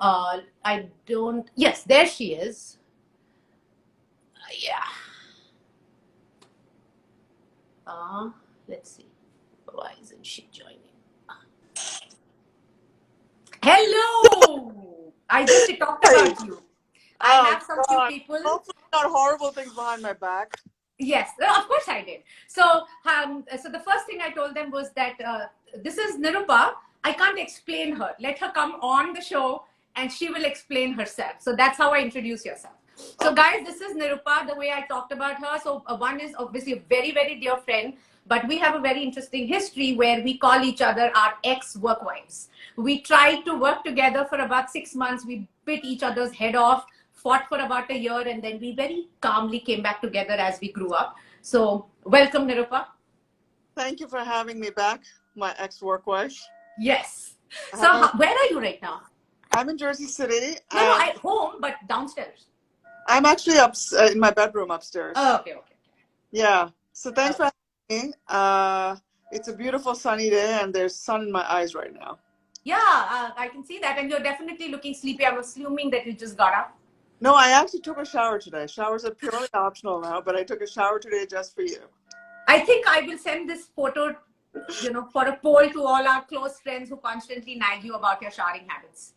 I don't, yes, there she is. Yeah. Let's see. Why isn't she joining? Hello! I just talked Hey. about you. I Oh have some few God. people. Hopefully not horrible things behind my back. Yes, of course I did. So, so the first thing I told them was that this is Nirupa. I can't explain her. Let her come on the show and she will explain herself. So that's how I introduce yourself. So, guys, this is Nirupa, the way I talked about her. So, one is obviously a very, very dear friend, but we have a very interesting history where we call each other our ex-work wives. We tried to work together for about 6 months. We bit each other's head off, fought for about a year, and then we very calmly came back together as we grew up. So, welcome, Nirupa. Thank you for having me back, my ex-work wife. Yes. So, where are you right now? I'm in Jersey City. No, at home, but downstairs. I'm actually up in my bedroom upstairs. Oh, okay. Yeah. So thanks for having me. It's a beautiful sunny day, and there's sun in my eyes right now. Yeah, I can see that, and you're definitely looking sleepy. I'm assuming that you just got up. No, I actually took a shower today. Showers are purely optional now, but I took a shower today just for you. I think I will send this photo, for a poll to all our close friends who constantly nag you about your showering habits.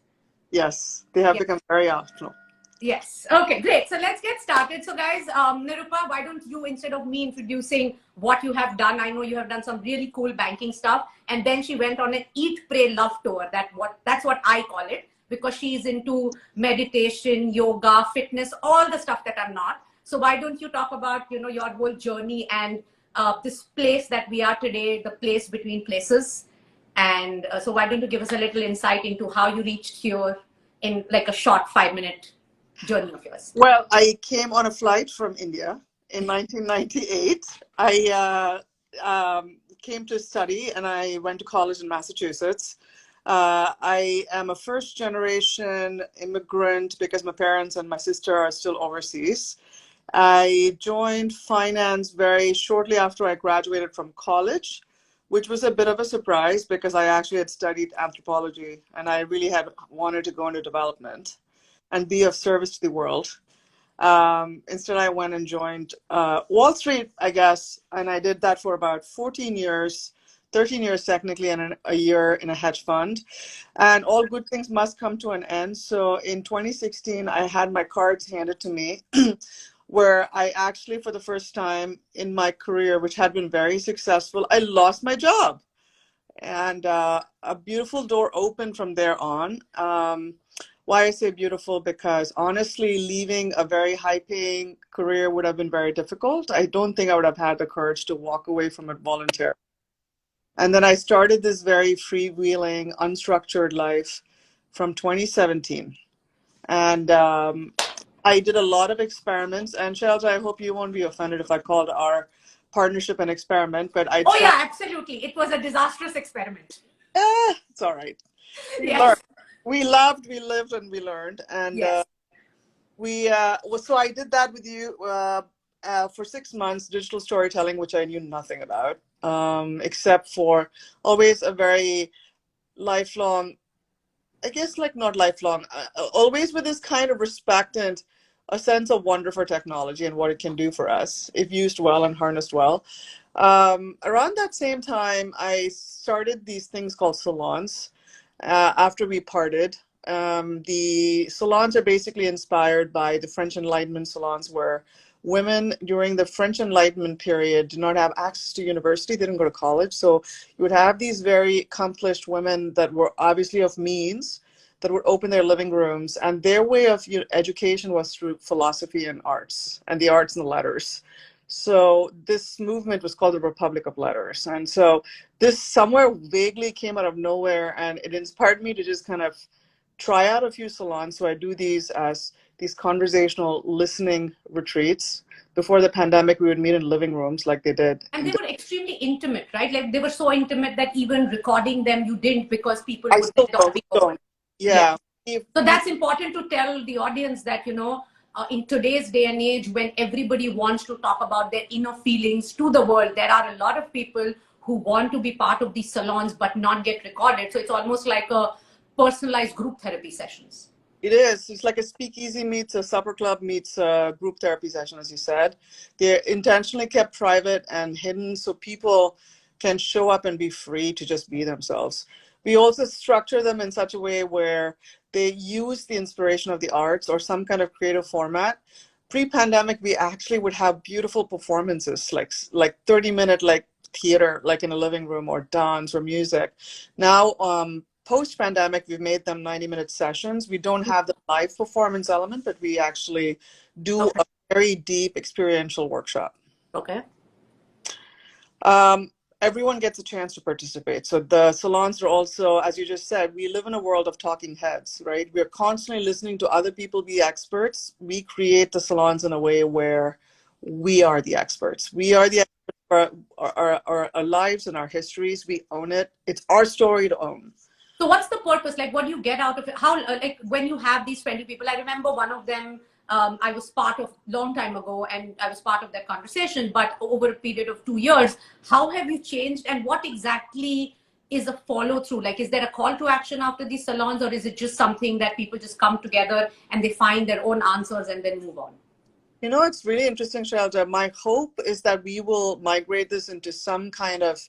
Yes, they have become very optional. Yes. Okay, great. So let's get started. So guys, Nirupa, why don't you, instead of me introducing what you have done, I know you have done some really cool banking stuff. And then she went on an eat, pray, love tour. That's what I call it, because she's into meditation, yoga, fitness, all the stuff that I'm not. So why don't you talk about, your whole journey and this place that we are today, the place between places. And so why don't you give us a little insight into how you reached here in like a short 5-minute journey of yours? Well, I came on a flight from India in 1998. I came to study and I went to college in Massachusetts. I am a first generation immigrant because my parents and my sister are still overseas. I joined finance very shortly after I graduated from college, which was a bit of a surprise because I actually had studied anthropology and I really had wanted to go into development and be of service to the world. Instead, I went and joined Wall Street, I guess, and I did that for about 14 years, 13 years technically, and a year in a hedge fund. And all good things must come to an end. So in 2016, I had my cards handed to me, where I actually, for the first time in my career, which had been very successful, I lost my job. And a beautiful door opened from there on. Why I say beautiful? Because honestly, leaving a very high-paying career would have been very difficult. I don't think I would have had the courage to walk away from it voluntarily. And then I started this very freewheeling, unstructured life from 2017. And I did a lot of experiments. And Shelja, I hope you won't be offended if I called our partnership an experiment, but I Oh yeah, absolutely. It was a disastrous experiment. It's all right. We learned. Yes. We loved, we lived, and we learned. And Yes. so I did that with you for 6 months, digital storytelling, which I knew nothing about, except for always a very lifelong, I guess, like not lifelong, always with this kind of respect and a sense of wonder for technology and what it can do for us if used well and harnessed well. Around that same time, I started these things called salons after we parted. The salons are basically inspired by the French Enlightenment salons, where women during the French Enlightenment period did not have access to university. They didn't go to college. So you would have these very accomplished women that were obviously of means that would open their living rooms. And their way of education was through philosophy and arts, and the arts and the letters. So this movement was called the Republic of Letters. And so this somewhere vaguely came out of nowhere, and it inspired me to just kind of try out a few salons. So I do these as these conversational listening retreats. Before the pandemic, we would meet in living rooms like they did. And they were extremely intimate, right? Like they were so intimate that even recording them, you didn't, because people I would still get topic over. don't. Yeah. So that's important to tell the audience that, in today's day and age, when everybody wants to talk about their inner feelings to the world, there are a lot of people who want to be part of these salons but not get recorded. So it's almost like a personalized group therapy sessions. It is. It's like a speakeasy meets a supper club meets a group therapy session, as you said. They're intentionally kept private and hidden so people can show up and be free to just be themselves. We also structure them in such a way where they use the inspiration of the arts or some kind of creative format. Pre-pandemic, we actually would have beautiful performances, like 30-minute like theater, like in a living room, or dance or music. Now, post-pandemic, we've made them 90-minute sessions. We don't have the live performance element, but we actually do Okay. a very deep experiential workshop. Okay. Um, Everyone gets a chance to participate. So the salons are also, as you just said, we live in a world of talking heads, right? We're constantly listening to other people be experts. We create the salons in a way where we are the experts. We are the experts for our lives and our histories. We own it. It's our story to own. So what's the purpose? Like, what do you get out of it? How, like, when you have these 20 people, I remember one of them, I was part of long time ago, and I was part of that conversation, but over a period of 2 years, how have you changed, and what exactly is a follow through? Like, is there a call to action after these salons, or is it just something that people just come together and they find their own answers and then move on? You know, it's really interesting, Shelja. My hope is that we will migrate this into some kind of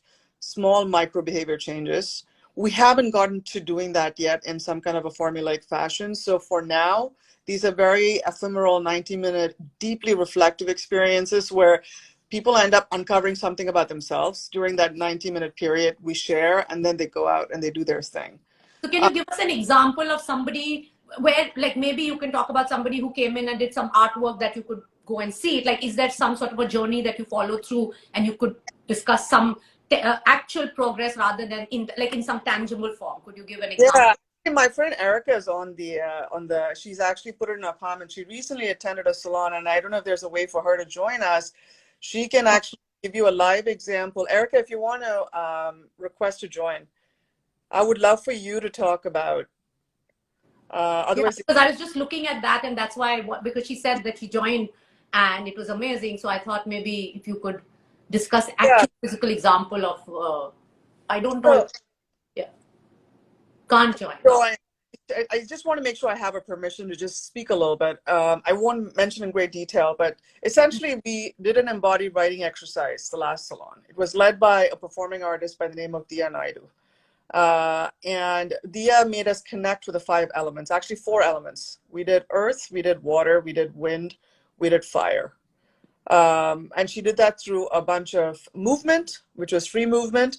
small micro behavior changes. We haven't gotten to doing that yet in some kind of a formulaic fashion. So for now, these are very ephemeral 90-minute, deeply reflective experiences where people end up uncovering something about themselves during that 90-minute period. We share, and then they go out and they do their thing. So can you give us an example of somebody where, like, maybe you can talk about somebody who came in and did some artwork that you could go and see it? Like, is there some sort of a journey that you follow through and you could discuss some actual progress rather than in some tangible form? Could you give an example? Yeah, my friend Erica is on the. She's actually put it in a comment. She recently attended a salon, and I don't know if there's a way for her to join us. She can actually give you a live example. Erica, if you want to request to join, I would love for you to talk about. Yeah, Otherwise, because I was just looking at that, and that's why, because she said that she joined and it was amazing. So I thought maybe if you could discuss yeah. actual physical example of, I don't know if, So, yeah, can't join. so I just want to make sure I have a permission to just speak a little bit. I won't mention in great detail, but essentially we did an embodied writing exercise the last salon. It was led by a performing artist by the name of Dia Naidu. And Dia made us connect with the 5 elements, actually 4 elements. We did earth, we did water, we did wind, we did fire. And she did that through a bunch of movement, which was free movement.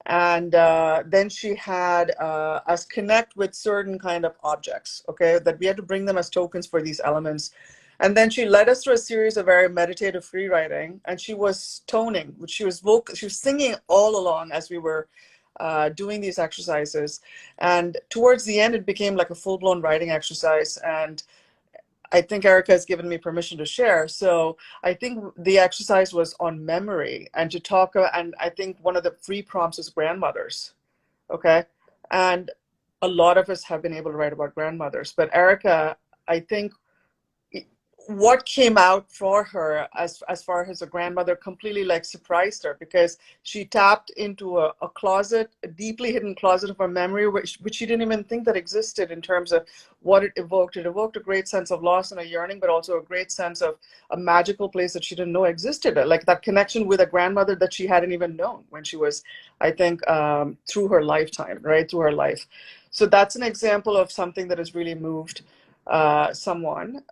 And then she had us connect with certain kind of objects, okay, that we had to bring them as tokens for these elements. And then she led us through a series of very meditative free writing, and she was toning, which she was singing all along as we were doing these exercises. And towards the end, it became like a full-blown writing exercise. And I think Erica has given me permission to share. So I think the exercise was on memory and to talk. And I think one of the free prompts is grandmothers. Okay. And a lot of us have been able to write about grandmothers. But Erica, I think what came out for her as far as a grandmother completely like surprised her, because she tapped into a closet, a deeply hidden closet of her memory, which she didn't even think that existed in terms of what it evoked. It evoked a great sense of loss and a yearning, but also a great sense of a magical place that she didn't know existed, like that connection with a grandmother that she hadn't even known when she was, I think, through her lifetime, right, through her life. So that's an example of something that has really moved someone.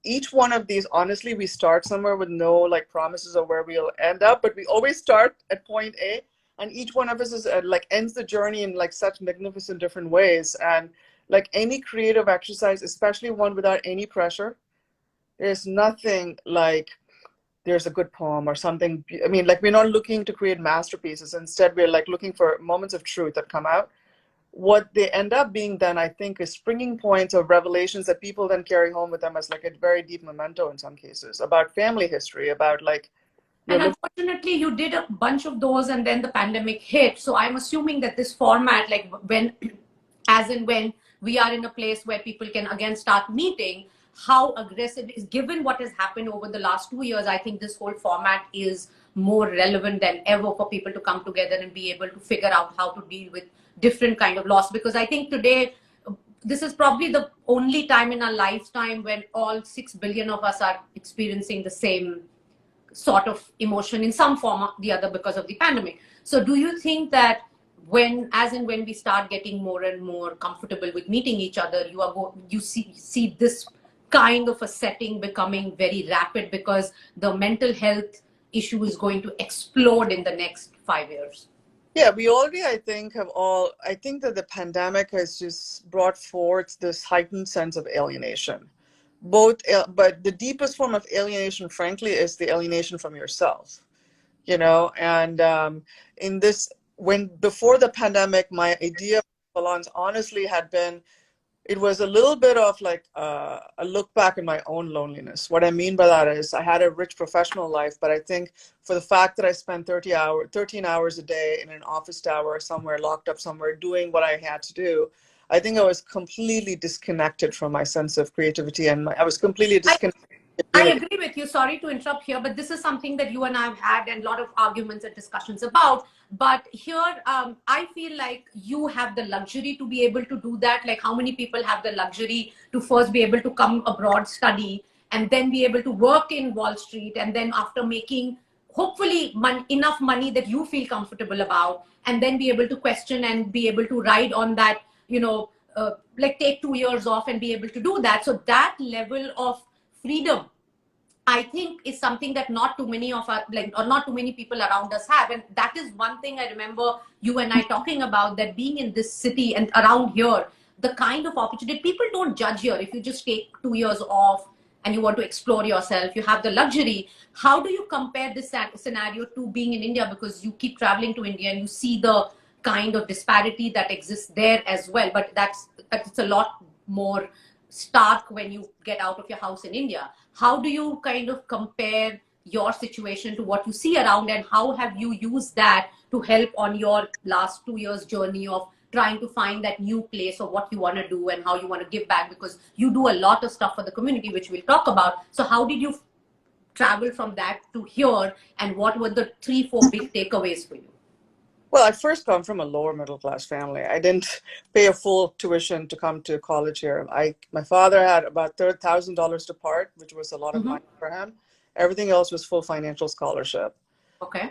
Each one of these, honestly, we start somewhere with no like promises of where we'll end up, but we always start at point A, and each one of us is like ends the journey in like such magnificent different ways. And like any creative exercise, especially one without any pressure, there's nothing like there's a good poem or something. I mean, like we're not looking to create masterpieces. Instead, we're like looking for moments of truth that come out. What they end up being then, I think, is springing points of revelations that people then carry home with them as like a very deep memento in some cases, about family history, about like And unfortunately, you did a bunch of those and then the pandemic hit. So I'm assuming that this format, like when, as in when we are in a place where people can again start meeting, how aggressive is, given what has happened over the last 2 years, I think this whole format is more relevant than ever for people to come together and be able to figure out how to deal with different kind of loss. Because I think today this is probably the only time in our lifetime when all 6 billion of us are experiencing the same sort of emotion in some form or the other because of the pandemic. So do you think that when we start getting more and more comfortable with meeting each other, you see this kind of a setting becoming very rapid because the mental health issue is going to explode in the next 5 years? Yeah, we already, I think that the pandemic has just brought forth this heightened sense of alienation. But the deepest form of alienation, frankly, is the alienation from yourself, you know? And in this, before the pandemic, my idea of salons honestly had been, it was a little bit of like a look back in my own loneliness. What I mean by that is I had a rich professional life, but I think for the fact that I spent 13 hours a day in an office tower somewhere, locked up somewhere, doing what I had to do, I think I was completely disconnected from my sense of creativity, and I was completely disconnected from I community. agree with you. Sorry to interrupt here, but this is something that you and I have had and a lot of arguments and discussions about. But here, I feel like you have the luxury to be able to do that. Like, how many people have the luxury to first be able to come abroad, study, and then be able to work in Wall Street, and then after making hopefully enough money that you feel comfortable about, and then be able to question and be able to ride on that, like take 2 years off and be able to do that. So that level of freedom, I think, is something that not too many of our, like, or not too many people around us have. And that is one thing I remember you and I talking about, that being in this city and around here, the kind of opportunity, people don't judge here. If you just take 2 years off and you want to explore yourself, you have the luxury. How do you compare this scenario to being in India? Because you keep traveling to India and you see the kind of disparity that exists there as well. But it's a lot more stark when you get out of your house in India. How do you kind of compare your situation to what you see around, and how have you used that to help on your last 2 years journey of trying to find that new place of what you want to do and how you want to give back? Because you do a lot of stuff for the community, which we'll talk about. So how did you travel from that to here, and what were the 3-4 big takeaways for you? Well, I first come from a lower middle class family. I didn't pay a full tuition to come to college here. My father had about $1,000 to part, which was a lot of Mm-hmm. money for him. Everything else was full financial scholarship. Okay.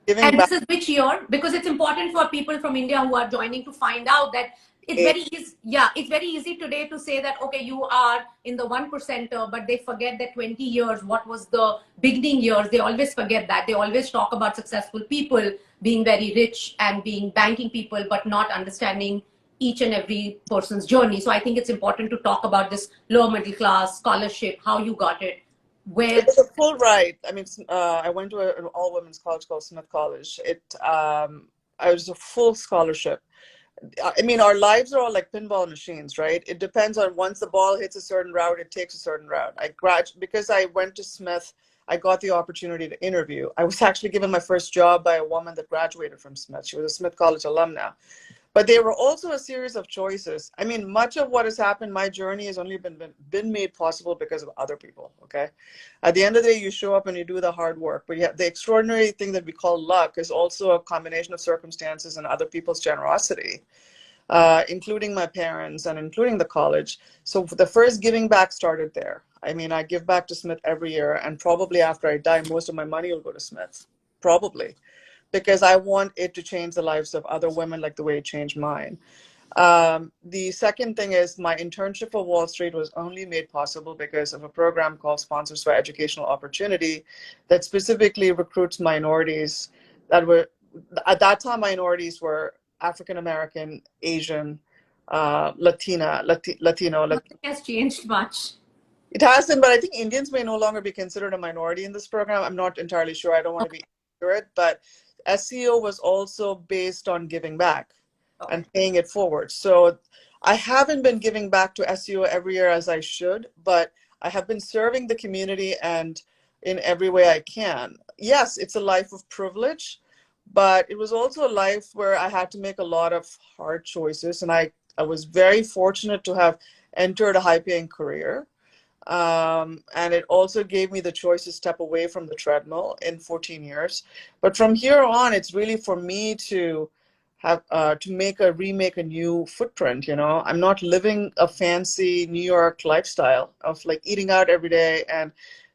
Giving And back this is which year? Because it's important for people from India who are joining to find out that it's a very easy. Yeah, it's very easy today to say that, okay, you are in the 1%er, but they forget that 20 years, what was the beginning years? They always forget that. They always talk about successful people being very rich and being banking people, but not understanding each and every person's journey. So I think it's important to talk about this lower middle class scholarship, how you got it, It where. was a full ride. I mean, I went to an all women's college called Smith College. I was a full scholarship. I mean, our lives are all like pinball machines, right? It depends on, once the ball hits a certain route, it takes a certain route. Because I went to Smith, I got the opportunity to interview. I was actually given my first job by a woman that graduated from Smith. She was a Smith College alum now. But they were also a series of choices. I mean, much of what has happened, my journey has only been made possible because of other people, okay? At the end of the day, you show up and you do the hard work. But yeah, the extraordinary thing that we call luck is also a combination of circumstances and other people's generosity, including my parents and including the college. So the first giving back started there. I mean, I give back to Smith every year, and probably after I die, most of my money will go to Smith, probably, because I want it to change the lives of other women like the way it changed mine. The second thing is, my internship for Wall Street was only made possible because of a program called Sponsors for Educational Opportunity that specifically recruits minorities that were, at that time, minorities were African American, Asian, Latino. Nothing has changed much. It hasn't, but I think Indians may no longer be considered a minority in this program. I'm not entirely sure. I don't want to be accurate, but SEO was also based on giving back Okay. and paying it forward. So I haven't been giving back to SEO every year as I should, but I have been serving the community and in every way I can. Yes, it's a life of privilege, but it was also a life where I had to make a lot of hard choices. And I was very fortunate to have entered a high paying career. And it also gave me the choice to step away from the treadmill in 14 years. But from here on, it's really for me to have to remake a new footprint. You know, I'm not living a fancy New York lifestyle of like eating out every day and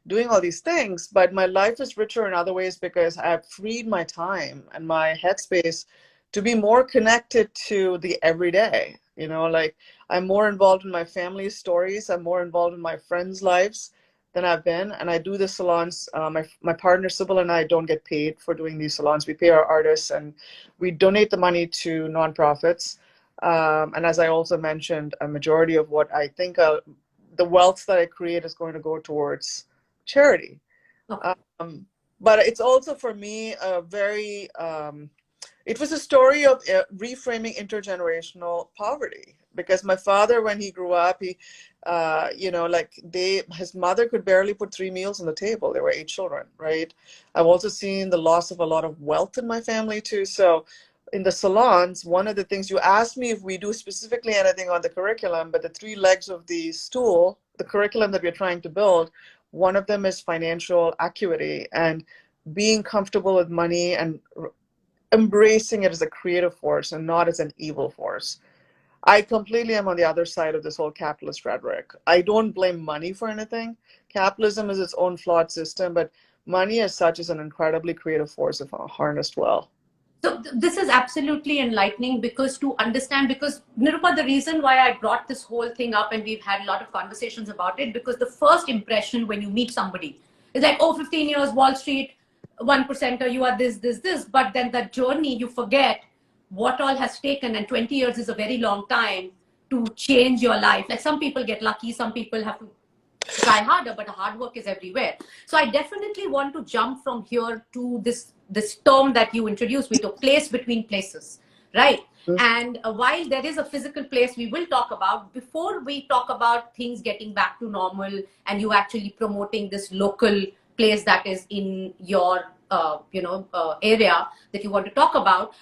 doing all these things, but my life is richer in other ways because I've freed my time and my headspace to be more connected to the everyday. You know, like I'm more involved in my family's stories, I'm more involved in my friends' lives than I've been. And I do the salons. My partner Sybil and I don't get paid for doing these salons. We pay our artists and we donate the money to nonprofits. And as I also mentioned, a majority of what I think the wealth that I create is going to go towards charity. Okay. But it's also for me a very it was a story of reframing intergenerational poverty because my father, when he grew up, he, his mother could barely put 3 meals on the table. There were 8 children, right? I've also seen the loss of a lot of wealth in my family too. So in the salons, one of the things you asked me if we do specifically anything on the curriculum, but the 3 legs of the stool, the curriculum that we're trying to build, one of them is financial acuity and being comfortable with money and embracing it as a creative force and not as an evil force. I completely am on the other side of this whole capitalist rhetoric. I don't blame money for anything. Capitalism is its own flawed system, but money as such is an incredibly creative force if harnessed well. So this is absolutely enlightening because to understand, because Nirupa, the reason why I brought this whole thing up and we've had a lot of conversations about it, because the first impression when you meet somebody is like, oh, 15 years, Wall Street, 1%er, you are this. But then the journey, you forget what all has taken. And 20 years is a very long time to change your life. Like some people get lucky, some people have to try harder, but the hard work is everywhere. So I definitely want to jump from here to this term that you introduced me to, place between places, right? And while there is a physical place we will talk about, before we talk about things getting back to normal and you actually promoting this local place that is in your area that you want to talk about,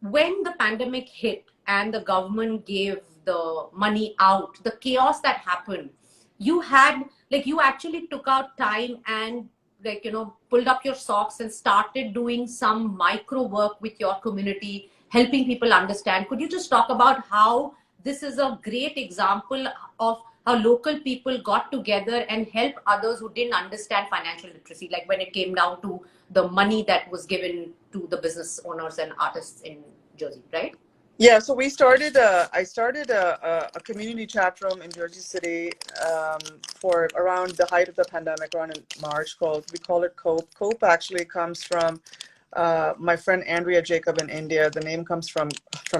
when the pandemic hit and the government gave the money out, the chaos that happened, you had, like, you actually took out time and, like, pulled up your socks and started doing some micro work with your community, helping people understand. Could you just talk about how this is a great example of how local people got together and helped others who didn't understand financial literacy, like when it came down to the money that was given to the business owners and artists in Jersey, right? Yeah, so I started a community chat room in Jersey City for around the height of the pandemic, around in March, we call it COPE. COPE actually comes from my friend Andrea Jacob in India. The name comes from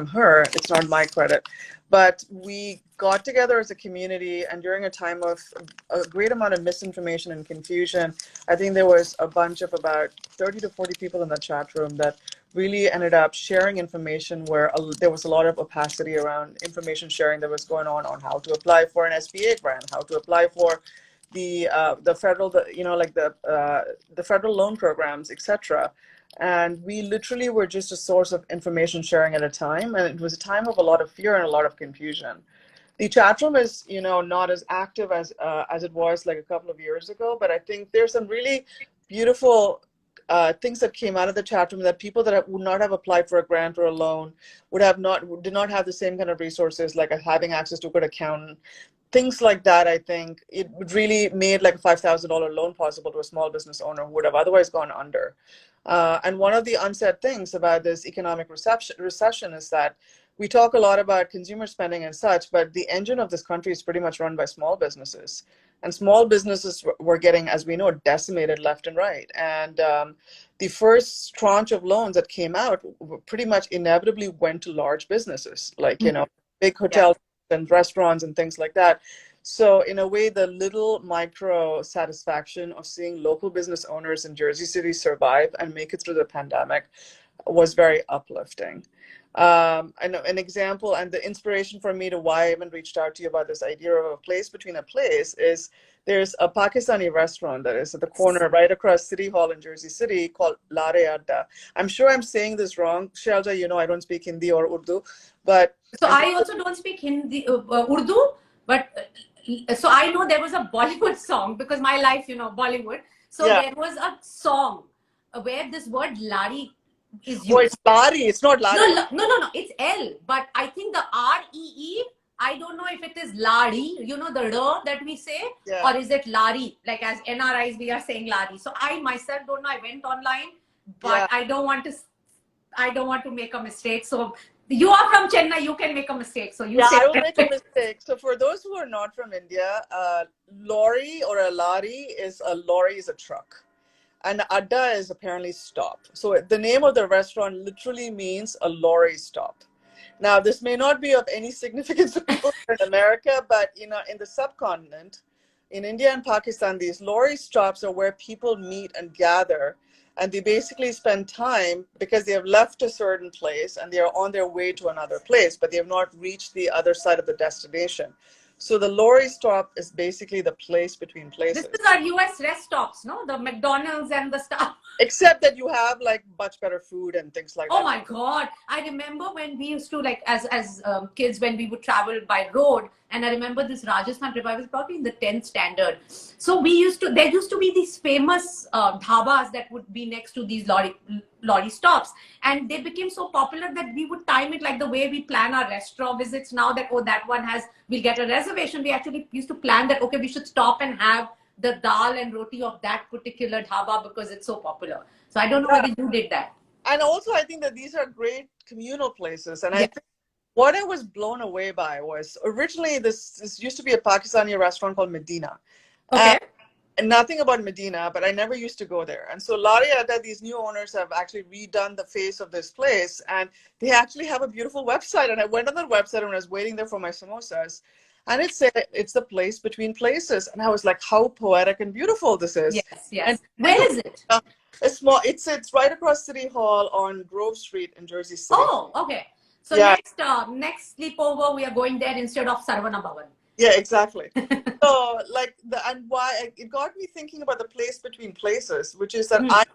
her. It's not my credit. But we got together as a community, and during a time of a great amount of misinformation and confusion, I think there was a bunch of about 30 to 40 people in the chat room that really ended up sharing information where there was a lot of opacity around information sharing that was going on how to apply for an SBA grant, how to apply for the federal, the federal loan programs, etc. And we literally were just a source of information sharing at a time, and it was a time of a lot of fear and a lot of confusion. The chat room is, not as active as it was like a couple of years ago, but I think there's some really beautiful things that came out of the chat room, that people that would not have applied for a grant or a loan did not have the same kind of resources, like having access to a good accountant, things like that. I think it really made like a $5,000 loan possible to a small business owner who would have otherwise gone under. And one of the unsaid things about this economic recession is that we talk a lot about consumer spending and such, but the engine of this country is pretty much run by small businesses. And small businesses were getting, as we know, decimated left and right. And the first tranche of loans that came out pretty much inevitably went to large businesses, like, big hotels and restaurants and things like that. So in a way, the little micro satisfaction of seeing local business owners in Jersey City survive and make it through the pandemic was very uplifting. And an example and the inspiration for me to why I even reached out to you about this idea of a place between a place is there's a Pakistani restaurant that is at the corner right across City Hall in Jersey City called Lare Adda. I'm sure I'm saying this wrong, Shelja, I don't speak Hindi or Urdu, but... So I also don't speak Hindi, Urdu, but so I know there was a Bollywood song because my life, Bollywood. So yeah, there was a song where this word Lari is Oh, used. it's Lari. It's not No, Lari. no. It's L. But I think the REE, I don't know if it is Lari, you know, the R that we say, Yeah. or is it Lari? Like as NRIs, we are saying Lari. So I myself don't know. I went online, but Yeah. I don't want to make a mistake. So you are from Chennai, you can make a mistake. So you Yeah, say I will make a mistake. So for those who are not from India, lorry or a lari is a truck. And adda is apparently stop. So the name of the restaurant literally means a lorry stop. Now, this may not be of any significance to people in America, but you know, in the subcontinent, in India and Pakistan, these lorry stops are where people meet and gather, and they basically spend time because they have left a certain place and they are on their way to another place, but they have not reached the other side of the destination. So the lorry stop is basically the place between this places. is our US rest stops, no? The McDonald's and the stuff. Except that you have like much better food and things like Oh that. my God. I remember when we used to like as kids when we would travel by road, and I remember this Rajasthan trip. I was probably in the 10th standard. So there used to be these famous dhabas that would be next to these lorry stops, and they became so popular that we would time it like the way we plan our restaurant visits now, that oh, that one we'll get a reservation. We actually used to plan that, okay, we should stop and have the dal and roti of that particular dhaba because it's so popular. So I don't know Yeah. whether you did that. And also, I think that these are great communal places. And I Yeah. think what I was blown away by was originally this used to be a Pakistani restaurant called Medina. Okay. And nothing about Medina, but I never used to go there. And so Lariata, these new owners have actually redone the face of this place, and they actually have a beautiful website. And I went on that website when I was waiting there for my samosas, and it said it's the place between places. And I was like, how poetic and beautiful this is. Yes, And yes. Where is it? it's small. It's right across City Hall on Grove Street in Jersey City. Oh, okay. So Yeah, next sleepover, we are going there instead of Sarvana Bhavan. yeah, exactly. So like and why it got me thinking about the place between places, which is that I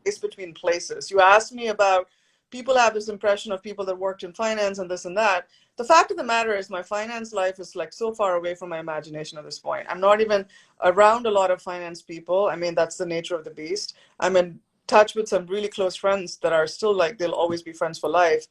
place between places. You asked me about people have this impression of people that worked in finance and this and that. The fact of the matter is my finance life is like so far away from my imagination at this point. I'm not even around a lot of finance people. I mean, that's the nature of the beast. I'm in touch with some really close friends that are still like they'll always be friends for life,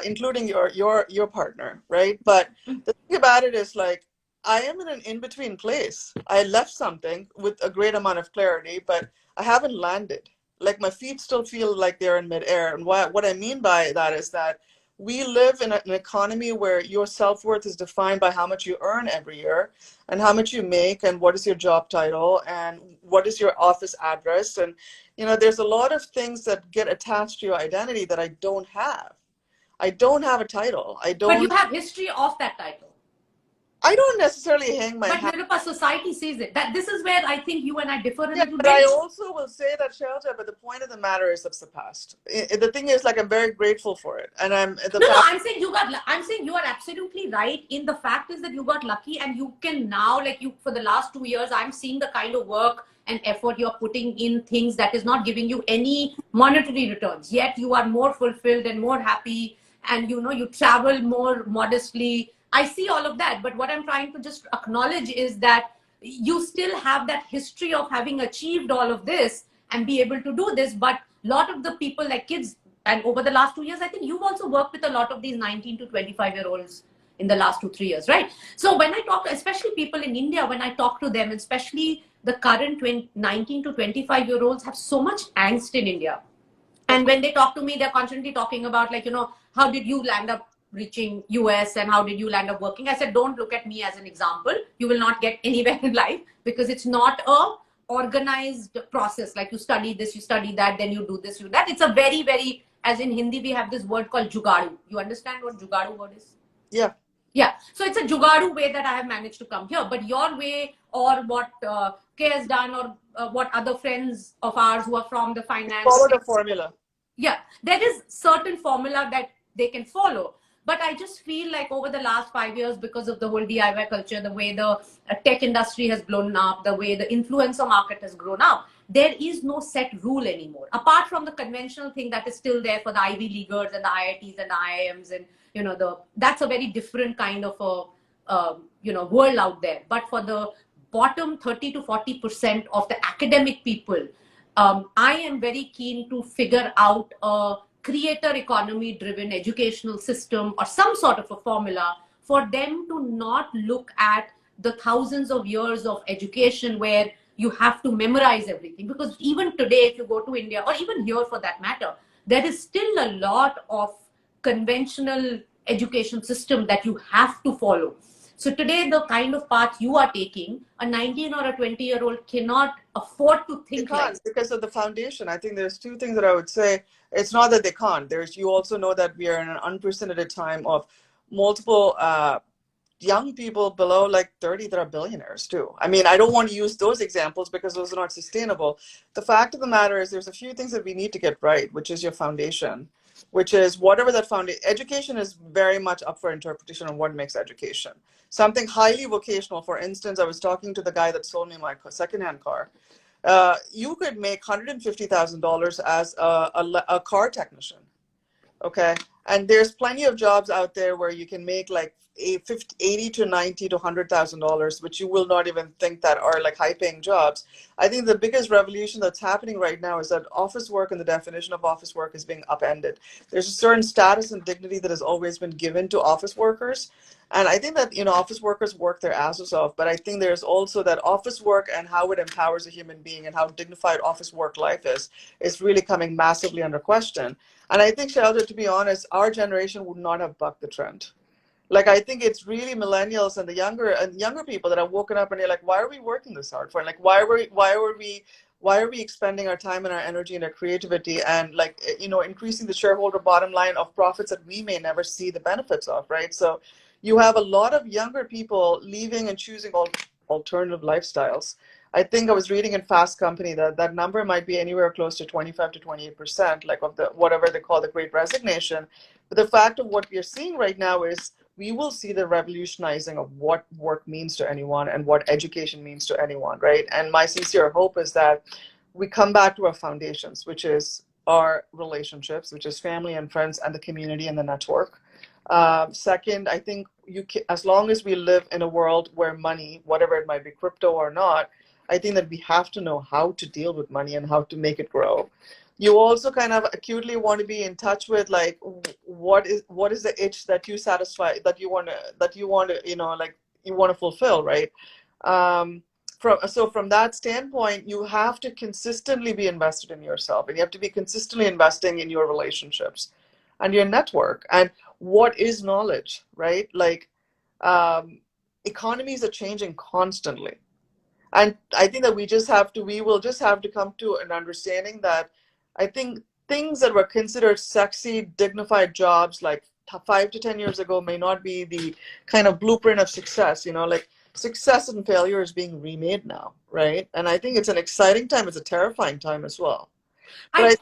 including your partner, right? But the thing about it is like I am in an in-between place. I left something with a great amount of clarity, but I haven't landed. Like my feet still feel like they're in midair. And what I mean by that is that we live in an economy where your self-worth is defined by how much you earn every year and how much you make and what is your job title and what is your office address. And, you know, there's a lot of things that get attached to your identity that I don't have. I don't have a title. But you have history of that title. I don't necessarily hang my But hat. Nirupa, society sees it. That this is where I think you and I differ a Yeah, little but bit. I also will say that shelter, but the point of the matter is that's the past. The thing is, like, I'm very grateful for it. And No, I'm saying I'm saying you are absolutely right. In the fact is that you got lucky and you can now, like for the last 2 years, I'm seeing the kind of work and effort you're putting in things that is not giving you any monetary returns. Yet you are more fulfilled and more happy, and you travel more modestly. I see all of that. But what I'm trying to just acknowledge is that you still have that history of having achieved all of this and be able to do this. But a lot of the people, like kids, and over the last 2 years, I think you've also worked with a lot of these 19 to 25-year-olds in the last 2-3 years, right? So when I talk, especially people in India, when I talk to them, especially the current 19 to 25-year-olds have so much angst in India. And when they talk to me, they're constantly talking about, like, how did you land up reaching US and how did you land up working? I said, don't look at me as an example. You will not get anywhere in life because it's not a organized process. Like you study this, you study that, then you do this, you do that. It's a very, very, as in Hindi, we have this word called jugadu. You understand what jugadu word is? Yeah. Yeah. So it's a jugadu way that I have managed to come here. But your way, or what Kay has done, or what other friends of ours who are from the finance. Follow the formula. Yeah. There is certain formula that they can follow. But I just feel like over the last 5 years, because of the whole DIY culture, the way the tech industry has blown up, the way the influencer market has grown up, there is no set rule anymore. Apart from the conventional thing that is still there for the Ivy Leaguers and the IITs and the IIMs, and that's a very different kind of a world out there. But for the bottom 30 to 40% of the academic people, I am very keen to figure out a creator economy driven educational system or some sort of a formula for them to not look at the thousands of years of education where you have to memorize everything. Because even today, if you go to India or even here for that matter, there is still a lot of conventional education system that you have to follow. So today, the kind of path you are taking, a 19 or a 20-year-old cannot afford to They think like. can't because of the foundation. I think there's two things that I would say. It's not that they can't. There's, you also know that we are in an unprecedented time of multiple young people below like 30 that are billionaires too. I mean, I don't want to use those examples because those are not sustainable. The fact of the matter is there's a few things that we need to get right, which is your foundation, which is whatever that foundation. Education is very much up for interpretation on what makes education. Something highly vocational, for instance, I was talking to the guy that sold me my secondhand car. You could make $150,000 as a car technician. Okay. And there's plenty of jobs out there where you can make like 80 to 90 to $100,000, which you will not even think that are like high paying jobs. I think the biggest revolution that's happening right now is that office work and the definition of office work is being upended. There's a certain status and dignity that has always been given to office workers. And I think that, office workers work their asses off, but I think there's also that office work and how it empowers a human being and how dignified office work life is really coming massively under question. And I think, Shelter, to be honest, our generation would not have bucked the trend. Like, I think it's really millennials and the younger people that have woken up and they're like, why are we working this hard for? And like, why are we expending our time and our energy and our creativity and like, increasing the shareholder bottom line of profits that we may never see the benefits of, right? So you have a lot of younger people leaving and choosing alternative lifestyles. I think I was reading in Fast Company that that number might be anywhere close to 25 to 28%, like of the whatever they call the Great Resignation. But the fact of what we are seeing right now is we will see the revolutionizing of what work means to anyone and what education means to anyone, right? And my sincere hope is that we come back to our foundations, which is our relationships, which is family and friends and the community and the network. Second, I think as long as we live in a world where money, whatever it might be, crypto or not, I think that we have to know how to deal with money and how to make it grow. You also kind of acutely want to be in touch with like what is the itch that you satisfy that you want to fulfill, right? From that standpoint, you have to consistently be invested in yourself, and you have to be consistently investing in your relationships and your network. And what is knowledge, right? Like economies are changing constantly. And I think that we will just have to come to an understanding that I think things that were considered sexy, dignified jobs like 5 to 10 years ago may not be the kind of blueprint of success, like success and failure is being remade now, right? And I think it's an exciting time. It's a terrifying time as well. But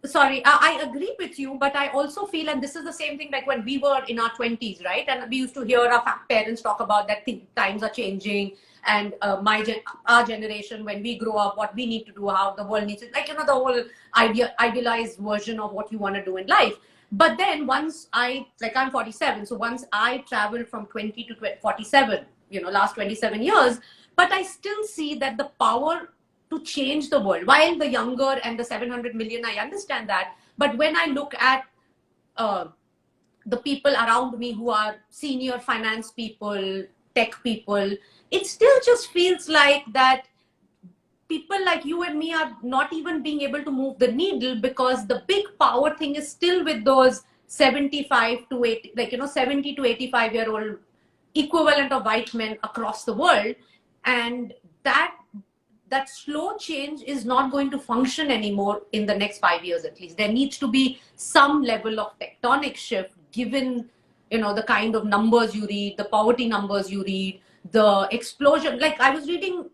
Sorry, I agree with you, but I also feel, and this is the same thing like when we were in our 20s, right? And we used to hear our parents talk about that times are changing, and our generation, when we grow up, what we need to do, how the world needs it, like, the whole idealized version of what you want to do in life. But then once I'm 47, so once I traveled from 20 to 47, last 27 years, but I still see that the power to change the world, while the younger and the 700 million, I understand that. But when I look at the people around me who are senior finance people, tech people, it still just feels like that people like you and me are not even being able to move the needle, because the big power thing is still with those 75 to 80, 70 to 85-year-old equivalent of white men across the world. And that slow change is not going to function anymore in the next 5 years at least. There needs to be some level of tectonic shift given, the kind of numbers you read, the poverty numbers you read, the explosion. Like I was reading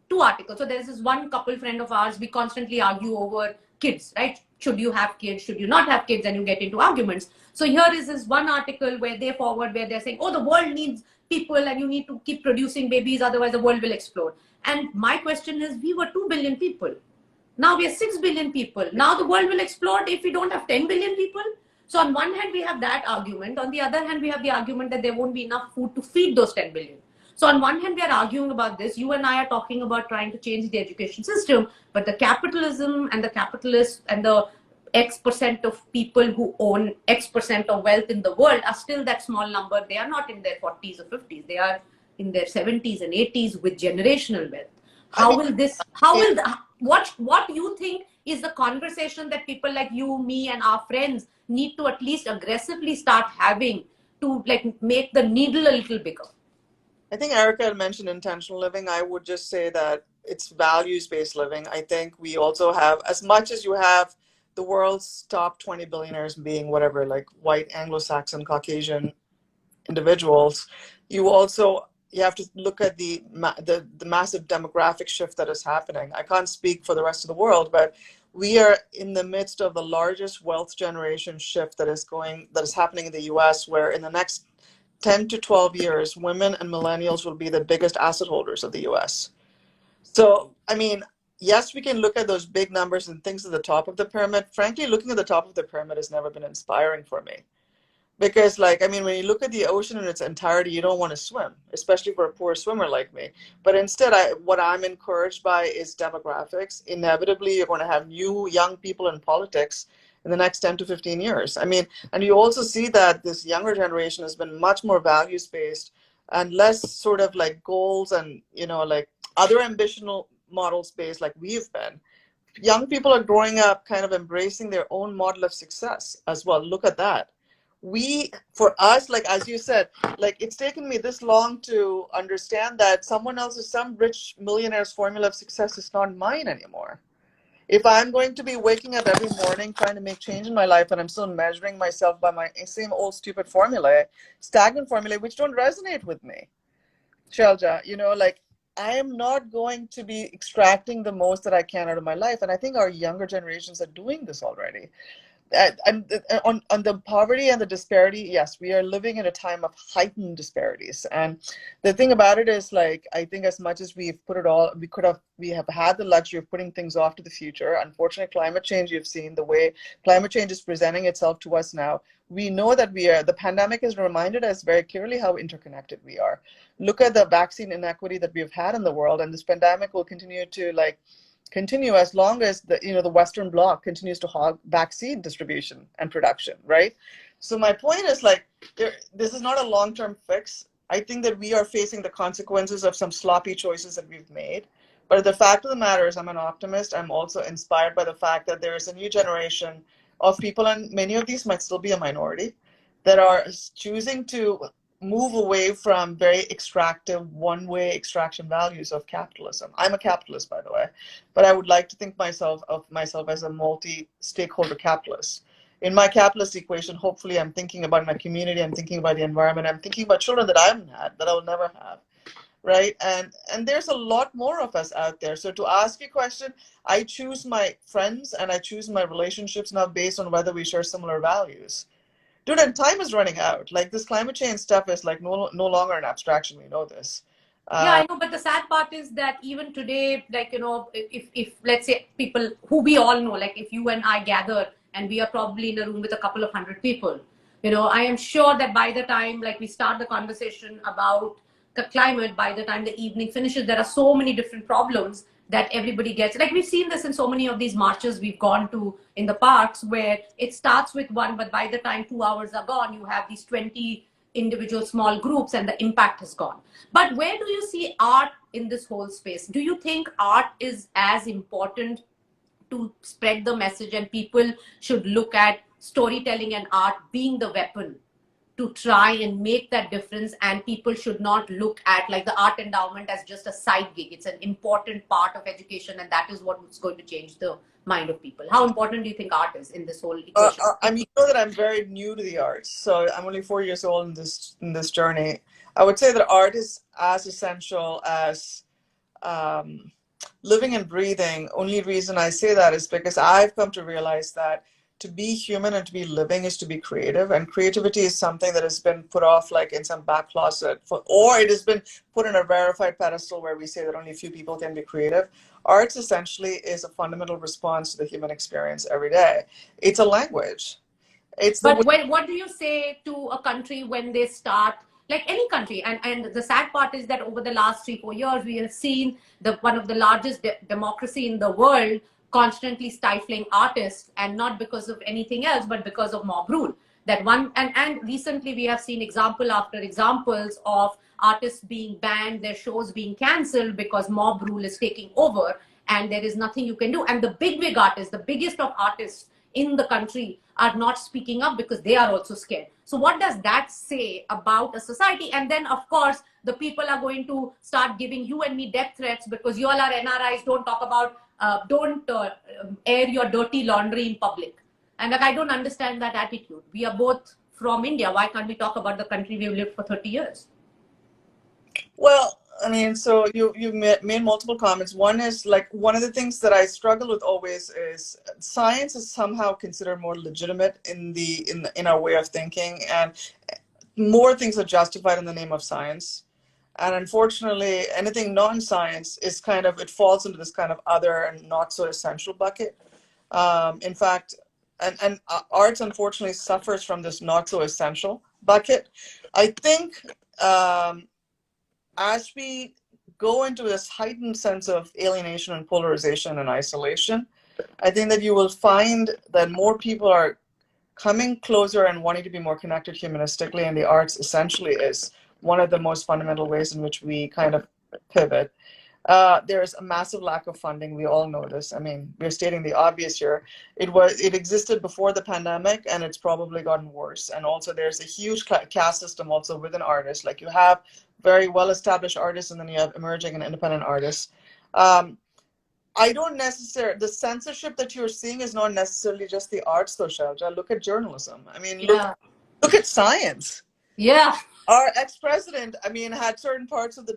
2 articles. So there's this one couple friend of ours, we constantly argue over kids, right? Should you have kids? Should you not have kids? And you get into arguments. So here is this one article where they're saying, oh, the world needs people and you need to keep producing babies, otherwise the world will explode. And my question is, we were 2 billion people. Now we are 6 billion people. Now the world will explode if we don't have 10 billion people. So on one hand, we have that argument. On the other hand, we have the argument that there won't be enough food to feed those 10 billion. So on one hand, we are arguing about this. You and I are talking about trying to change the education system, but the capitalism and the capitalists and the X percent of people who own X percent of wealth in the world are still that small number. They are not in their 40s or 50s. They are in their 70s and 80s with generational wealth. I mean, What you think is the conversation that people like you, me, and our friends need to at least aggressively start having to like make the needle a little bigger? I think Erica had mentioned intentional living. I would just say that it's values-based living. I think we also have, as much as you have the world's top 20 billionaires being whatever, like white, Anglo-Saxon, Caucasian individuals, you have to look at the massive demographic shift that is happening. I can't speak for the rest of the world, but we are in the midst of the largest wealth generation shift that is happening in the US, where in the next 10 to 12 years, women and millennials will be the biggest asset holders of the US. So, I mean, yes, we can look at those big numbers and things at the top of the pyramid. Frankly, looking at the top of the pyramid has never been inspiring for me. Because, like, I mean, when you look at the ocean in its entirety, you don't want to swim, especially for a poor swimmer like me. But instead, what I'm encouraged by is demographics. Inevitably, you're going to have new young people in politics in the next 10 to 15 years. I mean, and you also see that this younger generation has been much more values-based and less sort of like goals and, like other ambitional models based like we've been. Young people are growing up kind of embracing their own model of success as well. Look at that. For us, like, as you said, like, it's taken me this long to understand that some rich millionaire's formula of success is not mine anymore. If I'm going to be waking up every morning trying to make change in my life and I'm still measuring myself by my same old stupid formula, stagnant formula, which don't resonate with me, Shelja, like, I am not going to be extracting the most that I can out of my life. And I think our younger generations are doing this already. And on the poverty and the disparity, yes, we are living in a time of heightened disparities. And the thing about it is, like, I think as much as we've put it all, we have had the luxury of putting things off to the future. Unfortunately, climate change, you've seen the way climate change is presenting itself to us now. We know that the pandemic has reminded us very clearly how interconnected we are. Look at the vaccine inequity that we've had in the world, and this pandemic will continue as long as the Western Bloc continues to hog vaccine distribution and production, right? So my point is, like, this is not a long-term fix. I think that we are facing the consequences of some sloppy choices that we've made. But the fact of the matter is, I'm an optimist. I'm also inspired by the fact that there is a new generation of people, and many of these might still be a minority, that are choosing to move away from very extractive, one-way extraction values of capitalism. I'm a capitalist, by the way, but I would like to think of myself as a multi-stakeholder capitalist. In my capitalist equation, hopefully I'm thinking about my community, I'm thinking about the environment, I'm thinking about children that I haven't had, that I will never have, right? And there's a lot more of us out there. So to ask your question, I choose my friends and I choose my relationships now based on whether we share similar values. Dude, and time is running out. Like, this climate change stuff is like no longer an abstraction. We know this. Yeah, I know, but the sad part is that even today, like, if let's say people who we all know, like if you and I gather and we are probably in a room with a couple of hundred people, I am sure that by the time like we start the conversation about the climate, by the time the evening finishes, there are so many different problems that everybody gets. Like, we've seen this in so many of these marches we've gone to in the parks, where it starts with one, but by the time 2 hours are gone, you have these 20 individual small groups and the impact has gone. But where do you see art in this whole space? Do you think art is as important to spread the message, and people should look at storytelling and art being the weapon to try and make that difference, and people should not look at like the art endowment as just a side gig? It's an important part of education, and that is what's going to change the mind of people. How important do you think art is in this whole equation? I mean, you know that I'm very new to the arts, so I'm only 4 years old in this journey. I would say that art is as essential as living and breathing. Only reason I say that is because I've come to realize that to be human and to be living is to be creative, and creativity is something that has been put off like in some back closet, or it has been put in a rarefied pedestal where we say that only a few people can be creative. Arts essentially is a fundamental response to the human experience every day. It's a language. But what do you say to a country when they start, like any country? And the sad part is that over the last 3-4 years, we have seen one of the largest democracy in the world constantly stifling artists, and not because of anything else, but because of mob rule. That one, and recently we have seen example after examples of artists being banned, their shows being cancelled because mob rule is taking over, and there is nothing you can do. And the big artists, the biggest of artists in the country, are not speaking up because they are also scared. So what does that say about a society? And then of course the people are going to start giving you and me death threats because you all are NRIs, don't talk about don't air your dirty laundry in public. And like, I don't understand that attitude. We are both from India. Why can't we talk about the country we've lived for 30 years? Well, I mean, so you made multiple comments. One is like, one of the things that I struggle with always is science is somehow considered more legitimate in our way of thinking, and more things are justified in the name of science. And unfortunately, anything non-science is kind of, it falls into this kind of other and not so essential bucket. In fact, and arts unfortunately suffers from this not so essential bucket. I think as we go into this heightened sense of alienation and polarization and isolation, I think that you will find that more people are coming closer and wanting to be more connected humanistically, and the arts essentially is one of the most fundamental ways in which we kind of pivot. There's a massive lack of funding. We all know this. I mean, we're stating the obvious here. It existed before the pandemic, and it's probably gotten worse. And also there's a huge caste system also within artists. Like, you have very well-established artists, and then you have emerging and independent artists. I don't necessarily, the censorship that you're seeing is not necessarily just the arts, though, Shalja. Look at journalism. I mean, look at science. Yeah. Our ex-president, I mean, had certain parts of the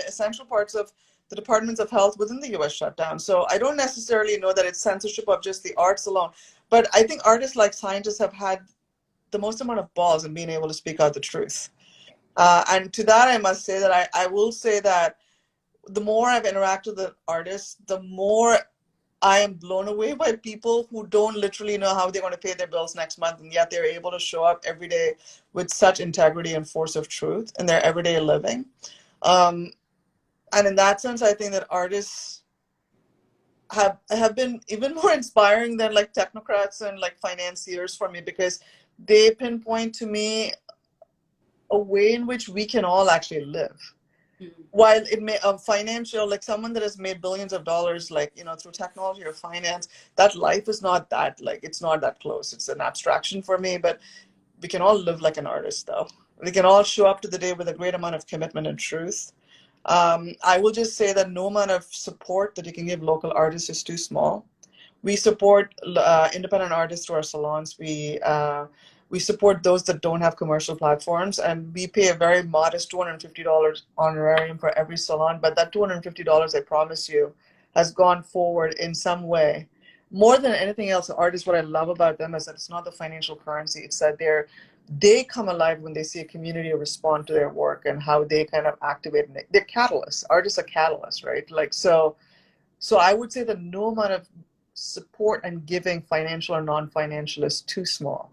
essential parts of the departments of health within the US shut down. So I don't necessarily know that it's censorship of just the arts alone. But I think artists like scientists have had the most amount of balls in being able to speak out the truth. And to that, I must say that I will say that the more I've interacted with artists, the more I am blown away by people who don't literally know how they're going to pay their bills next month, and yet they're able to show up every day with such integrity and force of truth in their everyday living. And in that sense, I think that artists have been even more inspiring than like technocrats and like financiers for me, because they pinpoint to me a way in which we can all actually live. While it may financial, like someone that has made billions of dollars, like, you know, through technology or finance, that life is not that, like, it's not that close. It's an abstraction for me, but we can all live like an artist, though. We can all show up to the day with a great amount of commitment and truth. I will just say that no amount of support that you can give local artists is too small. We support independent artists through our salons. We support those that don't have commercial platforms, and we pay a very modest $250 honorarium for every salon. But that $250, I promise you, has gone forward in some way. More than anything else, artists, what I love about them is that it's not the financial currency. It's that they come alive when they see a community respond to their work and how they kind of activate. They're catalysts. Artists are catalysts, right? Like, so I would say that no amount of support and giving, financial or non-financial, is too small.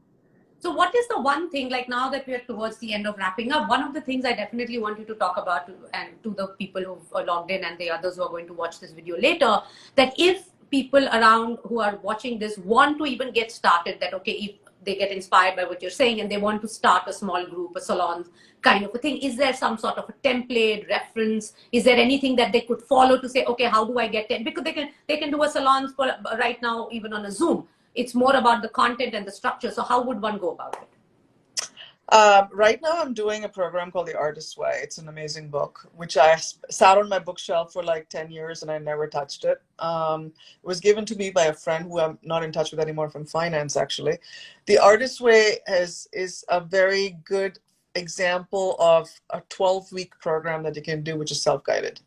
So what is the one thing, like now that we are towards the end of wrapping up, one of the things I definitely want you to talk about, and to the people who've logged in and the others who are going to watch this video later, that if people around who are watching this want to even get started, that okay, if they get inspired by what you're saying and they want to start a small group, a salon kind of a thing, is there some sort of a template, reference? Is there anything that they could follow to say, okay, how do I get it? Because they can do a salon for right now, even on a Zoom. It's more about the content and the structure. So how would one go about it? Right now I'm doing a program called The Artist's Way. It's an amazing book, which I sat on my bookshelf for like 10 years and I never touched it. It was given to me by a friend who I'm not in touch with anymore from finance, actually. The Artist's Way is a very good example of a 12-week program that you can do, which is self-guided.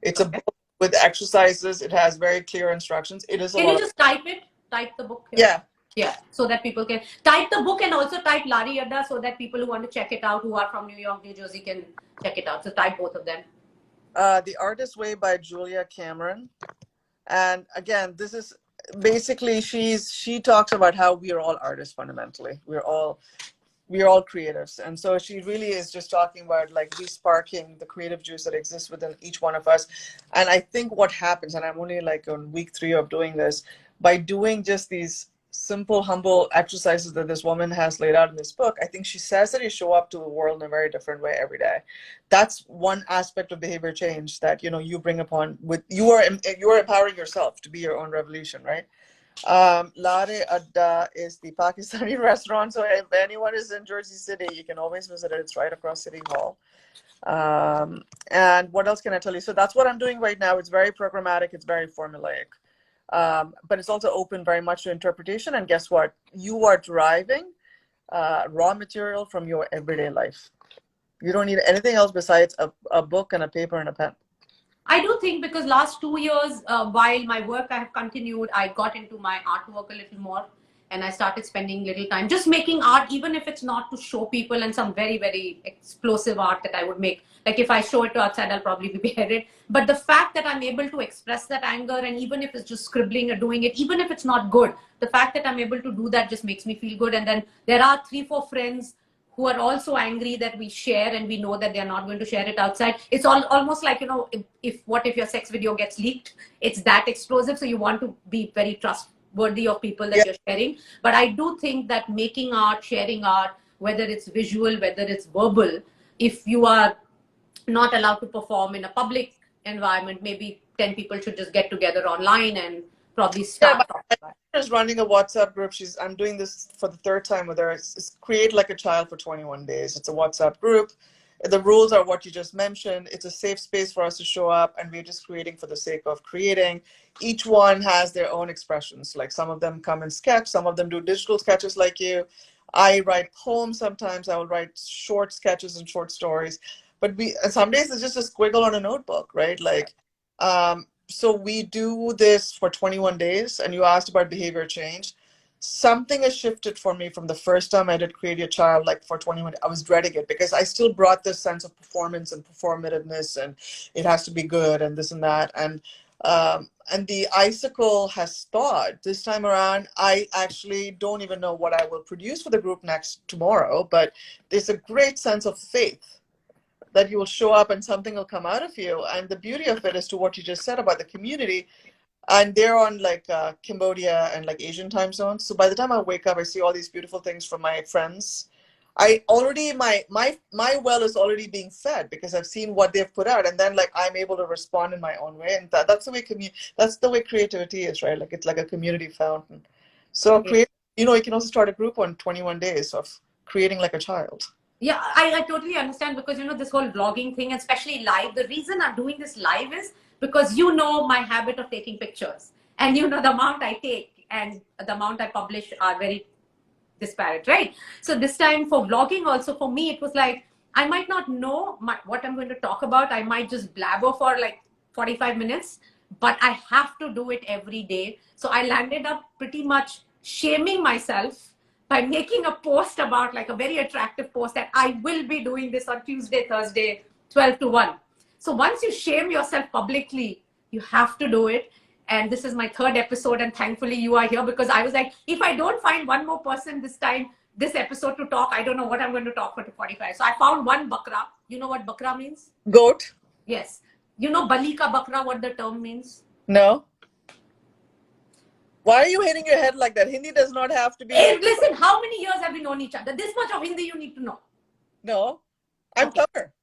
It's a book with exercises. It has very clear instructions. It is a lot. Can you just type it? Type the book here. Yeah, so that people can type the book, and also type Lari Adda so that people who want to check it out, who are from New York, New Jersey, can check it out. So type both of them. The Artist's Way by Julia Cameron. And again, this is basically, she talks about how we are all artists fundamentally. we're all creatives. And so she really is just talking about like re-sparking the creative juice that exists within each one of us. And I think what happens, and I'm only like on week 3 of doing this, by doing just these simple, humble exercises that this woman has laid out in this book, I think she says that you show up to the world in a very different way every day. That's one aspect of behavior change that, you know, you bring upon with, you are empowering yourself to be your own revolution, right? Lare Adda is the Pakistani restaurant. So if anyone is in Jersey City, you can always visit it. It's right across City Hall. And what else can I tell you? So that's what I'm doing right now. It's very programmatic. It's very formulaic. But it's also open very much to interpretation. And guess what? You are deriving raw material from your everyday life. You don't need anything else besides a book and a paper and a pen. I do think because last 2 years, while my work I have continued, I got into my artwork a little more and I started spending little time just making art, even if it's not to show people, and some very, very explosive art that I would make. Like if I show it to outside, I'll probably be beheaded. But the fact that I'm able to express that anger, and even if it's just scribbling or doing it, even if it's not good, the fact that I'm able to do that just makes me feel good. And then there are 3-4 friends who are also angry that we share, and we know that they're not going to share it outside. It's almost like, you know, what if your sex video gets leaked? It's that explosive. So you want to be very trustworthy of people that you're sharing. But I do think that making art, sharing art, whether it's visual, whether it's verbal, if you are not allowed to perform in a public environment, maybe 10 people should just get together online and probably start. Is running a WhatsApp group. I'm doing this for the 3rd time with her. It's create like a child for 21 days. It's a WhatsApp group. The rules are what you just mentioned. It's a safe space for us to show up, and we're just creating for the sake of creating. Each one has their own expressions. Like some of them come and sketch, some of them do digital sketches like you. I write poems sometimes. I will write short sketches and short stories. But some days it's just a squiggle on a notebook, right? Like, so we do this for 21 days, and you asked about behavior change. Something has shifted for me from the first time I did Create Your Child, like for 21 days. I was dreading it because I still brought this sense of performance and performativeness, and it has to be good and this and that. And the icicle has thawed. This time around, I actually don't even know what I will produce for the group tomorrow, but there's a great sense of faith that you will show up and something will come out of you. And the beauty of it is to what you just said about the community. And they're on like Cambodia and like Asian time zones. So by the time I wake up, I see all these beautiful things from my friends. My well is already being fed because I've seen what they've put out, and then like I'm able to respond in my own way. And that's the way creativity is, right? Like it's like a community fountain. So you can also start a group on 21 days of creating like a child. Yeah, I totally understand, because, you know, this whole vlogging thing, especially live, the reason I'm doing this live is because, you know, my habit of taking pictures, and, you know, the amount I take and the amount I publish are very disparate, right? So this time for vlogging also, for me, it was like, I might not know what I'm going to talk about. I might just blabber for like 45 minutes, but I have to do it every day. So I landed up pretty much shaming myself by making a post about, like, a very attractive post that I will be doing this on Tuesday, Thursday, 12 to 1. So once you shame yourself publicly, you have to do it. And this is my 3rd episode, and thankfully you are here, because I was like, if I don't find one more person this episode to talk, I don't know what I'm going to talk for 45. So I found one bakra. You know what bakra means? Goat. Yes. You know bali ka bakra, what the term means? No. Why are you hitting your head like that? Hindi does not have to be. Hey, listen, how many years have we known each other? This much of Hindi you need to know. No, I'm clever.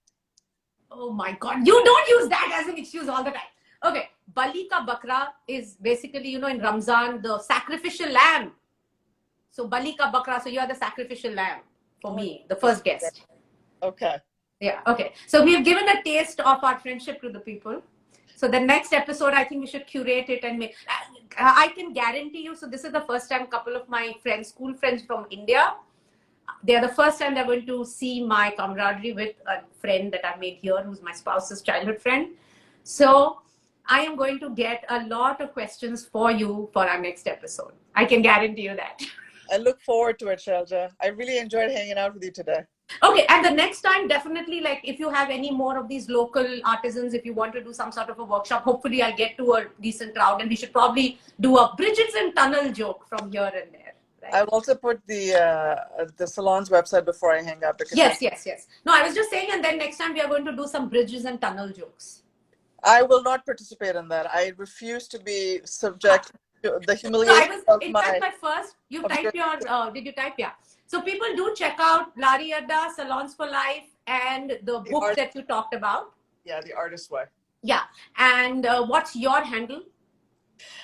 Oh my God. You don't use that as an excuse all the time. Okay. Bali ka bakra is basically, you know, in Ramzan, the sacrificial lamb. So bali ka bakra, so you are the sacrificial lamb for me, the first guest. Okay. Yeah. Okay. So we have given a taste of our friendship to the people. So the next episode, I think we should curate it and make. I can guarantee you. So this is the first time a couple of my friends, school friends from India, they're the first time they're going to see my camaraderie with a friend that I made here, who's my spouse's childhood friend. So I am going to get a lot of questions for you for our next episode. I can guarantee you that. I look forward to it, Shelja. I really enjoyed hanging out with you today. Okay, and the next time, definitely, like, if you have any more of these local artisans, if you want to do some sort of a workshop, hopefully I'll get to a decent crowd, and we should probably do a Bridgerton tunnel joke from here and there. right? I'll also put the salon's website before I hang up because Yes. No, I was just saying, and then next time we are going to do some bridges and tunnel jokes. I will not participate in that. I refuse to be subject to the So humiliation of in my. fact, my first, you type your, did you type? Yeah. So people do check out Lari Adda, Salons for Life, and the book that you talked about. Yeah, the artist way. Yeah. And what's your handle?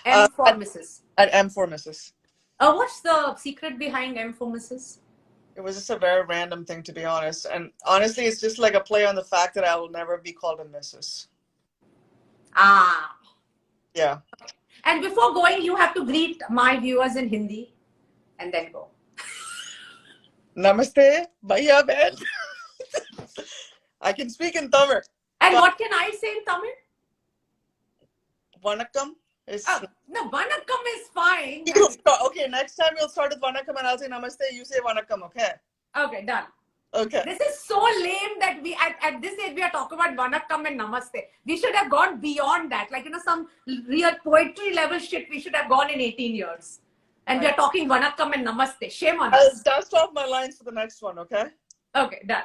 M for Mrs. At M for Mrs. What's the secret behind M for Mrs.? It was just a very random thing, to be honest. And honestly, it's just like a play on the fact that I will never be called a Mrs. Ah. Yeah. And before going, you have to greet my viewers in Hindi and then go. Namaste, bhaiya ben. I can speak in Tamil. And what can I say in Tamil? Vanakkam is. No, Vanakkam is fine. Okay, next time you'll start with Vanakkam and I'll say Namaste. You say Vanakkam, okay? Okay, done. Okay. This is so lame that we at this age we are talking about Vanakkam and Namaste. We should have gone beyond that. Like, some real poetry level shit we should have gone in 18 years. And we are talking Vanakkam and Namaste. Shame on us. I'll dust off my lines for the next one, okay? Okay, done.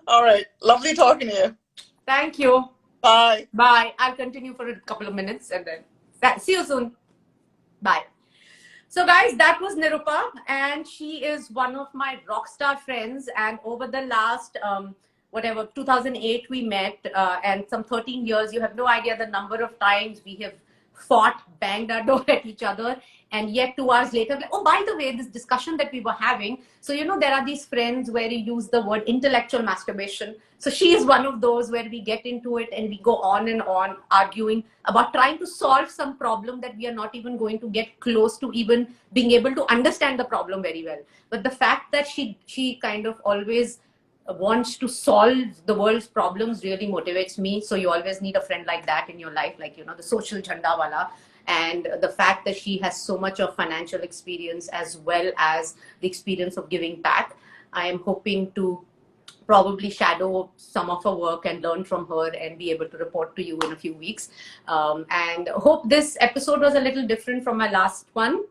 All right. Lovely talking to you. Thank you. Bye. Bye. I'll continue for a couple of minutes and then see you soon. Bye. So guys, that was Nirupa, and she is one of my rock star friends. And over the last, 2008 we met, and some 13 years, you have no idea the number of times we have fought, banged our door at each other. And yet 2 hours later, like, oh, by the way, this discussion that we were having. So, there are these friends where you use the word intellectual masturbation. So she is one of those where we get into it and we go on and on arguing about trying to solve some problem that we are not even going to get close to even being able to understand the problem very well. But the fact that she kind of always wants to solve the world's problems really motivates me. So you always need a friend like that in your life, like, the social chanda wala. And the fact that she has so much of financial experience as well as the experience of giving back. I am hoping to probably shadow some of her work and learn from her and be able to report to you in a few weeks. And hope this episode was a little different from my last one.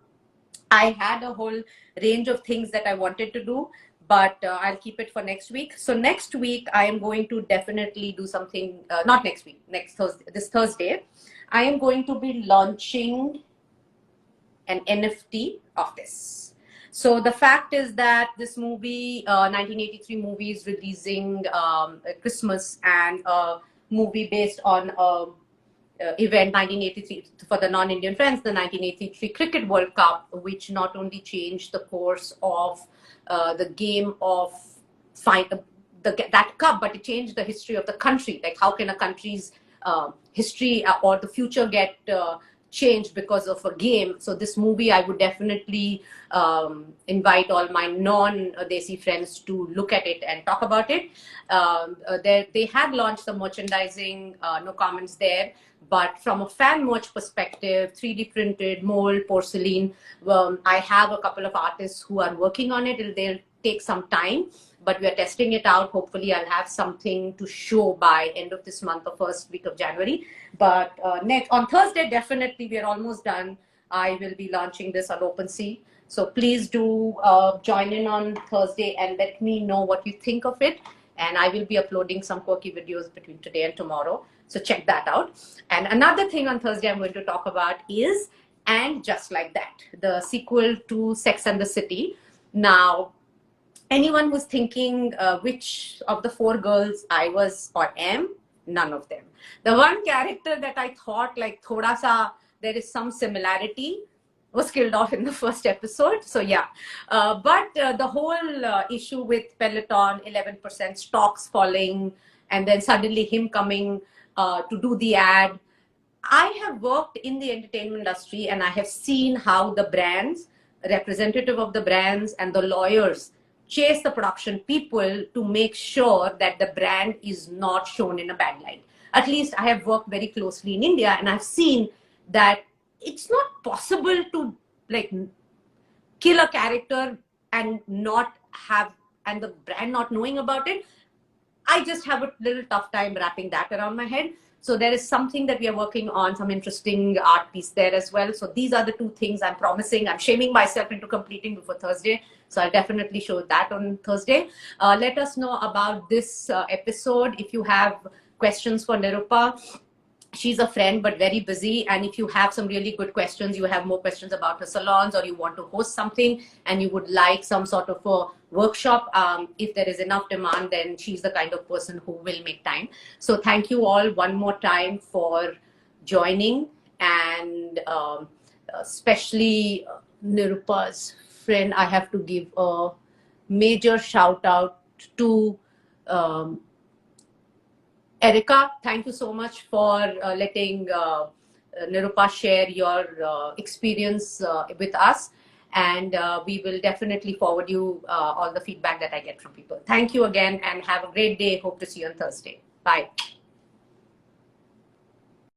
I had a whole range of things that I wanted to do, but I'll keep it for next week. So next week, I am going to definitely do something, not next week, this Thursday, I am going to be launching an NFT of this. So the fact is that this movie, 1983 movie, is releasing Christmas, and a movie based on event 1983 for the non-Indian friends, the 1983 Cricket World Cup, which not only changed the course of the game of that cup, but it changed the history of the country. Like, how can a country's history or the future get changed because of a game? So this movie, I would definitely invite all my non-Desi friends to look at it and talk about it. They had launched some merchandising, no comments there. But from a fan merch perspective, 3D printed, mold, porcelain, I have a couple of artists who are working on it. They'll take some time, but we are testing it out. Hopefully I'll have something to show by end of this month or first week of January. But on Thursday, definitely, we are almost done. I will be launching this on OpenSea. So please do join in on Thursday and let me know what you think of it. And I will be uploading some quirky videos between today and tomorrow. So check that out. And another thing on Thursday I'm going to talk about is And Just Like That, the sequel to Sex and the City. Now, anyone who's thinking which of the 4 girls I was or am, none of them. The one character that I thought like thoda sa, there is some similarity, was killed off in the first episode. So yeah, but the whole issue with Peloton, 11% stocks falling, and then suddenly him coming to do the ad. I have worked in the entertainment industry and I have seen how the brands, representative of the brands and the lawyers chase the production people to make sure that the brand is not shown in a bad light. At least I have worked very closely in India and I've seen that it's not possible to like kill a character and not have, and the brand not knowing about it. I just have a little tough time wrapping that around my head. So there is something that we are working on, some interesting art piece there as well. So these are the two things I'm promising. I'm shaming myself into completing before Thursday. So I'll definitely show that on Thursday. Let us know about this episode. If you have questions for Nirupa, she's a friend but very busy, and if you have some really good questions, you have more questions about her salons, or you want to host something and you would like some sort of a workshop, if there is enough demand, then she's the kind of person who will make time. So thank you all one more time for joining, and especially Nirupa's friend, I have to give a major shout out to Erica. Thank you so much for letting Nirupa share your experience with us. And we will definitely forward you all the feedback that I get from people. Thank you again, and have a great day. Hope to see you on Thursday. Bye.